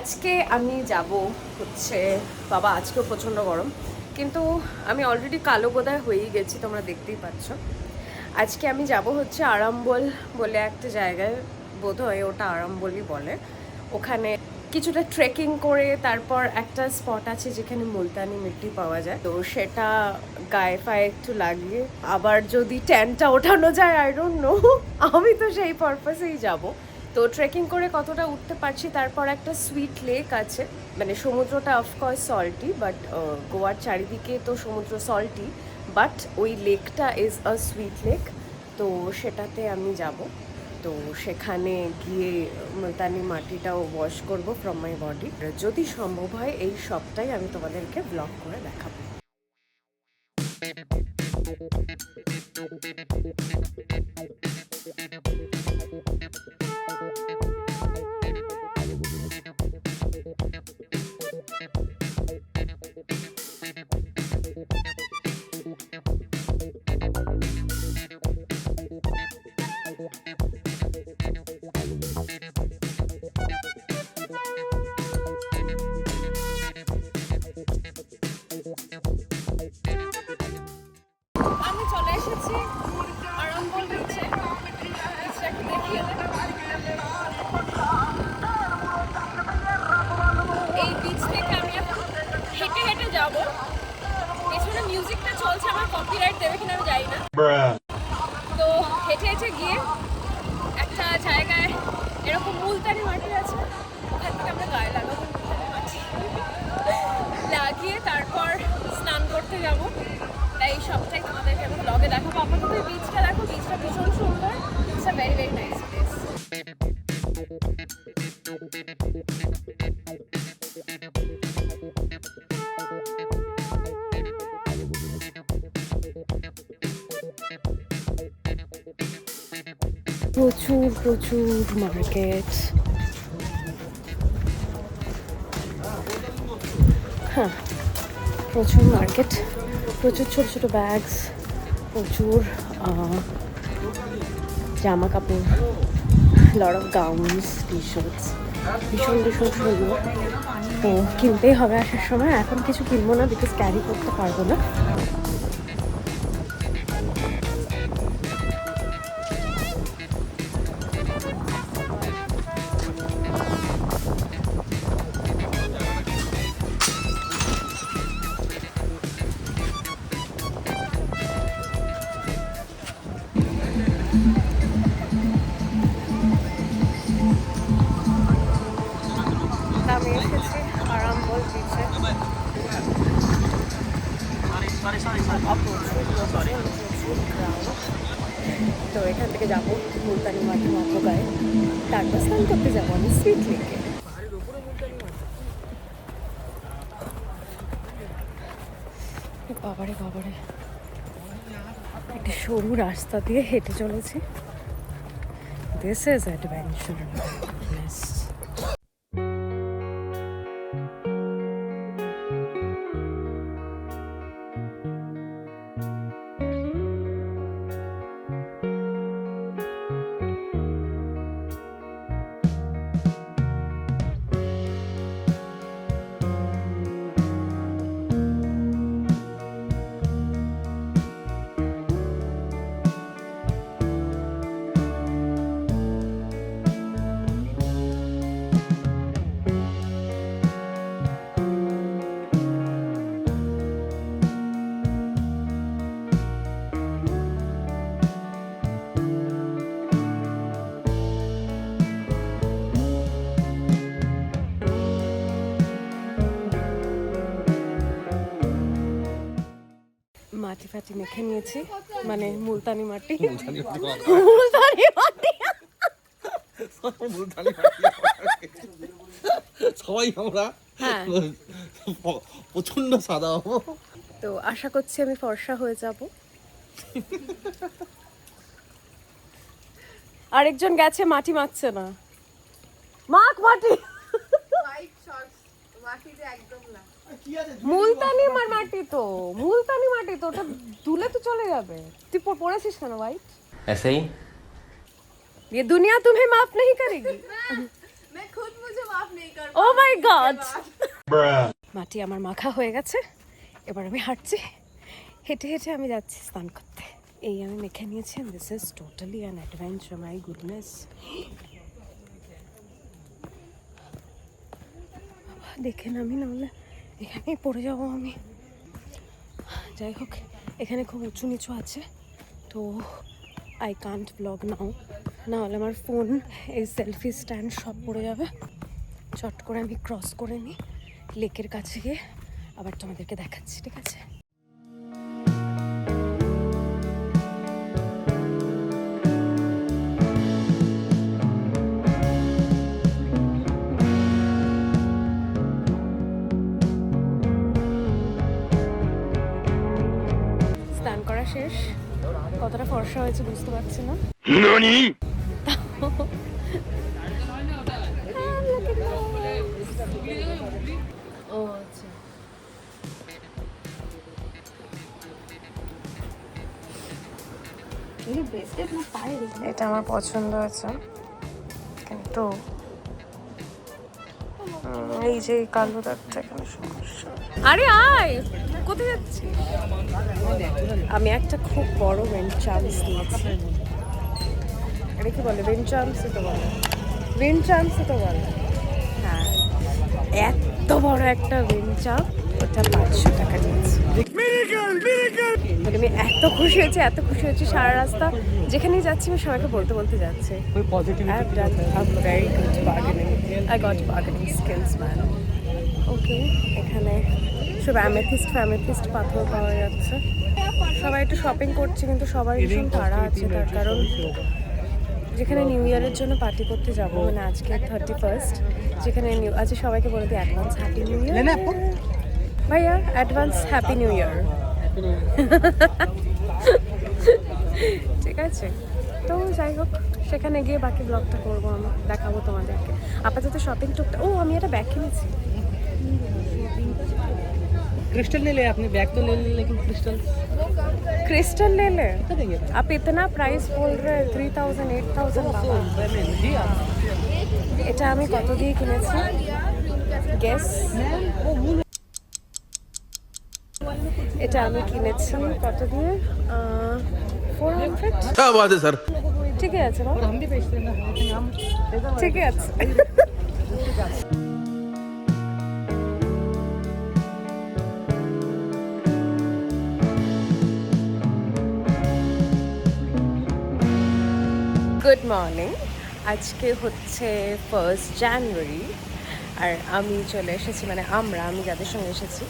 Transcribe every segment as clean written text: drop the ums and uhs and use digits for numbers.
আজকে আমি যাব হচ্ছে বাবা আজকেও প্রচণ্ড গরম, কিন্তু আমি অলরেডি কালো বোধহয় হয়েই গেছি, তোমরা দেখতেই পাচ্ছ। আজকে আমি যাব হচ্ছে আরামবোল বলে একটা জায়গায়, বোধহয় ওটা আরামবোলই বলে। ওখানে কিছুটা ট্রেকিং করে তারপর একটা স্পট আছে যেখানে মুলতানি মিট্টি পাওয়া যায়, তো সেটা গায়ে ফায়ে একটু লাগিয়ে আবার যদি ট্যানটা ওঠানো যায় আই ডোন্ট নো, আমি তো সেই পারপাসেই যাব। তো ট্রেকিং করে কতটা উঠতে পারছি, তারপর একটা সুইট লেক আছে, মানে সমুদ্রটা অফকোর্স সল্টি, বাট গোয়ার চারিদিকে তো সমুদ্র সল্টি, বাট ওই লেকটা ইজ আ সুইট লেক, তো সেটাতে আমি যাব। তো সেখানে গিয়ে মুলতানি মাটিটাও ওয়াশ করব ফ্রম মাই বডি। যদি সম্ভব হয় এই সবটাই আমি তোমাদেরকে ব্লগ করে দেখাবো। আমি চলে এসেছি আরামবোল বিচে। বিচটাকে দেখিয়ে এই বিচ থেকে আমি এখন হেঁটে হেঁটে যাবো। পেছনে মিউজিকটা চলছে, আমার কপিরাইট দেবে কিনা আমি জানি না। তো হেঁটে হেঁটে গিয়ে একটা জায়গায় এরকম মুলতানি মাটি আছে, ওখান থেকে আমরা গায়ে লাগাবো মুলতানি মাটি লাগিয়ে তারপর স্নান করতে যাব। তাই সবটাই তোমাদেরকে আমি ব্লগে দেখাবো। আপাতত এই বিচটা দেখো, বিচটা ভীষণ সুন্দর, it's a very very nice place. প্রচুর প্রচুর মার্কেট, হ্যাঁ প্রচুর মার্কেট, প্রচুর ছোটো ছোটো ব্যাগস, প্রচুর জামা কাপড়, লট অফ গাউনস, টি শার্টস, ভীষণ ভীষণ সুন্দর। তো কিনতেই হবে আসার সময়, এখন কিছু কিনবো না বিকজ ক্যারি করতে পারবো না। আমি এসেছি আরামবোল বিচে। তো এখান থেকে যাবো মুলতানি মাটি মাখো গায়ে, তারপর স্নান করতে যাবো আমি সুইট লেকে। বাবারে বাবারে, একটা সরু রাস্তা দিয়ে হেঁটে চলেছি। This is adventure. মাটি ফাটি মেখে নিয়েছি, মানে মুলতানি মাটি, মুলতানি মাটি সবাই আমরা হ্যাঁ। প্রচন্ড সাদা হবো। তো আশা করছি আমি ফর্সা হয়ে যাব। আরেকজন গেছে, মাটি মাখছে না, মাখ মাটি। মুলতানি মাটি তো, মুলতানি মাটি তো, ওটা ধুলে তো চলে যাবে। তুই পড়েছিস কেন ভাই? ऐसे ही ये दुनिया तुम्हें माफ नहीं करेगी। मैं खुद मुझे माफ नहीं कर ओ माय গড, মাটি আমার মাখা হয়ে গেছে। এবার আমি হাঁটছি, হেঁটে হেঁটে আমি যাচ্ছি স্নান করতে। এই আমি মেখে নিয়েছি। This is totally an adventure, my goodness. দেখে নামি, নাহলে এখানেই পড়ে যাবো আমি। যাই হোক, এখানে খুব উঁচু নিচু আছে, তো আই কান্ট ব্লগ নাও, নাহলে আমার ফোন, এই সেলফি স্ট্যান্ড সব পড়ে যাবে। চট করে আমি ক্রস করে নিই, লেকের কাছে গিয়ে আবার তোমাদেরকে দেখাচ্ছি, ঠিক আছে? স্নান করা শেষ, কতটা ফর্সা হয়েছে বুঝতে পারছি না। ও আচ্ছা, এটা আমার পছন্দ হয়েছে, কিন্তু এই যে কালো দাগটা এখানে সমস্যা। আরে আয়, কোথায় যাচ্ছি? আমি একটা খুব বড় উইন্ড চান্স নিয়েছি। এটা কি বলে? উইন্ড চান্সই তো বলে, উইন্ড চান্সই তো বলে। হ্যাঁ, এত বড় একটা উইন্ড চাপ, ওটা 500 টাকা নিয়েছি। আমি এত খুশি হয়েছি, এত খুশি হয়েছি, সারা রাস্তা যেখানেই যাচ্ছি আমি সবাইকে বলতে বলতে যাচ্ছি, I've done a very good bargaining. I got bargaining skills, man. ওকে, এখানে সব অ্যামেথিস্ট পাথর পাওয়া যাচ্ছে। সবাই একটু শপিং করছে, কিন্তু সবাই ভীষণ তাড়া আছে, তার কারণ যেখানে নিউ ইয়ারের জন্য পার্টি করতে যাব, মানে আজকে 31st, যেখানে আজকে সবাইকে বলে দিই অ্যাডভান্স হ্যাপি নিউ ইয়ার ভাইয়া, অ্যাডভান্স হ্যাপি নিউ ইয়ার। ঠিক আছে, তো যাই হোক, সেখানে গিয়ে বাকি ব্লগটা করবো, আমি দেখাবো তোমাদেরকে। আপাতত শপিং টুকটা, ও আমি একটা ব্যাগ কিনেছি। क्रिस्टल ले ले, आपने बैग तो ले ले, लेकिन क्रिस्टल क्रिस्टल ले ले। आप इतना प्राइस बोल रहे 3000 8000 বাবা। এটা আমি কত দিয়ে কিনেছি গেস? এটা আমি কিনেছি কত দিয়ে? 400। क्या बात है सर। ঠিকই আছে বাবা, हम भी बेचते हैं ना, हम ঠিকই আছে। গুড মর্নিং, আজকে হচ্ছে 1st জানুয়ারি, আর আমি চলে এসেছি, মানে আমি যাদের সঙ্গে এসেছি,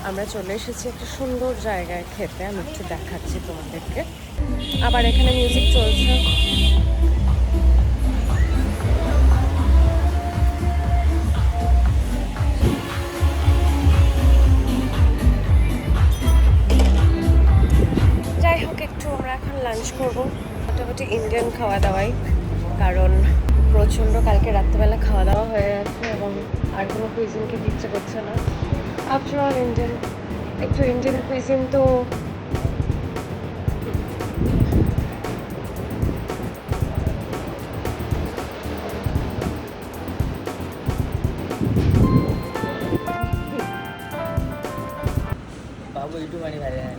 আমরা চলে এসেছি একটা সুন্দর জায়গায় খেতে। আমি একটু দেখাচ্ছি তোমাদেরকে। আবার এখানে মিউজিক চলছে। যাই হোক, একটু আমরা এখন লাঞ্চ করবো, মোটামুটি ইন্ডিয়ান খাওয়া দাওয়াই, কারণ প্রচণ্ড কালকে রাত্রেবেলা খাওয়া দাওয়া হয়ে গেছে এবং আর কোনো কুইজিন খেতে ইচ্ছে করছে না। আফটার অল ইন্ডিয়ান, একটু ইন্ডিয়ান কুইজিন তো बाबू यूट्यूब आणि भाई आहे.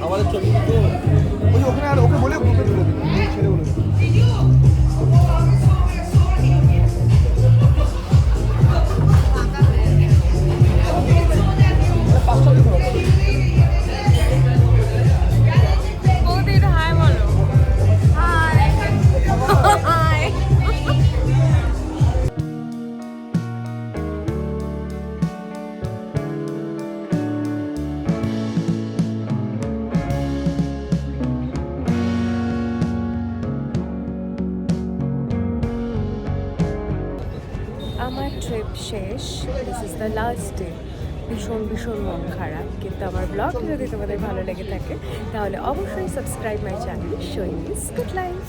আমাদের ছবি তো ওই ওখানে, আর ওকে বলে গ্রুপে তুলে দিন, ছেড়ে বলে দিন। আমার ট্রিপ শেষ, this is the last day. ভীষণ ভীষণ মন খারাপ, কিন্তু আমার ব্লগটা যদি তোমাদের ভালো লেগে থাকে তাহলে অবশ্যই subscribe my channel Shoily's good life.